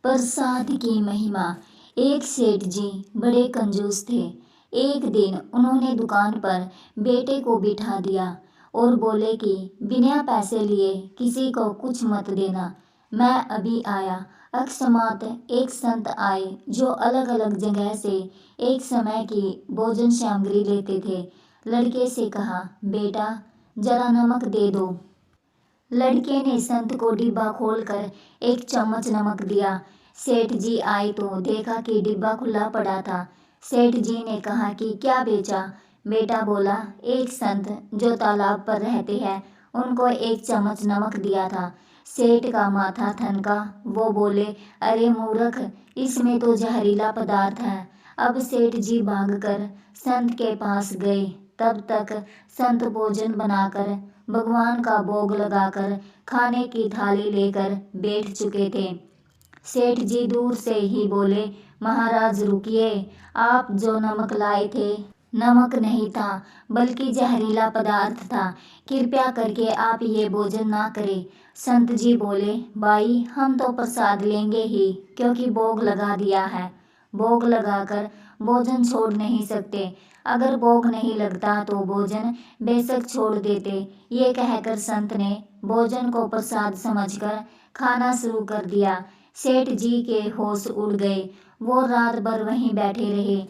प्रसाद की महिमा। एक सेठ जी बड़े कंजूस थे। एक दिन उन्होंने दुकान पर बेटे को बिठा दिया और बोले कि बिना पैसे लिए किसी को कुछ मत देना, मैं अभी आया। अकस्मात एक संत आए जो अलग अलग जगह से एक समय की भोजन सामग्री लेते थे। लड़के से कहा, बेटा जरा नमक दे दो। लड़के ने संत को डिब्बा खोलकर एक चम्मच नमक दिया। सेठ जी आए तो देखा कि डिब्बा खुला पड़ा था। सेठ जी ने कहा कि क्या बेचा? बेटा बोला, एक संत जो तालाब पर रहते हैं उनको एक चम्मच नमक दिया था। सेठ का माथा ठनका। वो बोले, अरे मूर्ख, इसमें तो जहरीला पदार्थ है। अब सेठ जी भागकर संत के पास गए। तब तक संत भोजन बनाकर भगवान का भोग लगाकर खाने की थाली लेकर बैठ चुके थे। सेठ जी दूर से ही बोले, महाराज रुकिए, आप जो नमक लाए थे नमक नहीं था बल्कि जहरीला पदार्थ था। कृपया करके आप ये भोजन ना करें। संत जी बोले, भाई हम तो प्रसाद लेंगे ही क्योंकि भोग लगा दिया है। भोग लगाकर भोजन छोड़ नहीं सकते। अगर भोग नहीं लगता तो भोजन बेशक छोड़ देते। ये कहकर संत ने भोजन को प्रसाद समझकर खाना शुरू कर दिया। सेठ जी के होश उड़ गए। वो रात भर वहीं बैठे रहे।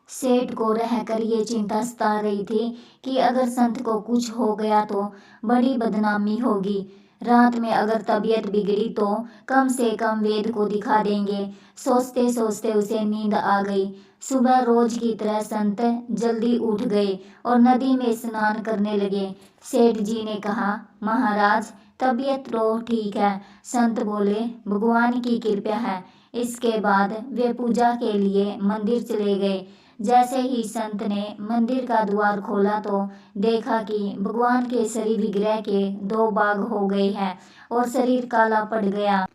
सेठ को रहकर ये चिंता सता रही थी कि अगर संत को कुछ हो गया तो बड़ी बदनामी होगी। रात में अगर तबीयत बिगड़ी तो कम से कम वेद को दिखा देंगे। सोचते सोचते उसे नींद आ गई। सुबह रोज की तरह संत जल्दी उठ गए और नदी में स्नान करने लगे। सेठ जी ने कहा, महाराज तबीयत तो ठीक है। संत बोले, भगवान की कृपा है। इसके बाद वे पूजा के लिए मंदिर चले गए। जैसे ही संत ने मंदिर का द्वार खोला तो देखा कि भगवान के शरीर विग्रह के दो भाग हो गए हैं और शरीर काला पड़ गया।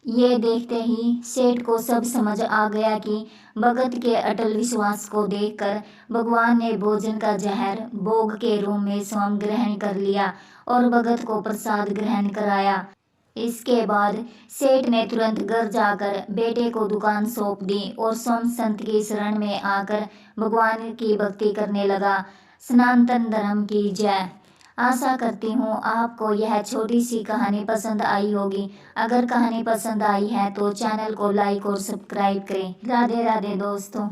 ये देखते ही सेठ को सब समझ आ गया कि भगत के अटल विश्वास को देखकर भगवान ने भोजन का जहर भोग के रूप में स्वयं ग्रहण कर लिया और भगत को प्रसाद ग्रहण कराया। इसके बाद सेठ ने तुरंत घर जाकर बेटे को दुकान सौंप दी और स्वयं संत की शरण में आकर भगवान की भक्ति करने लगा। सनातन धर्म की जय। आशा करती हूँ आपको यह छोटी सी कहानी पसंद आई होगी। अगर कहानी पसंद आई है तो चैनल को लाइक और सब्सक्राइब करें। राधे राधे दोस्तों।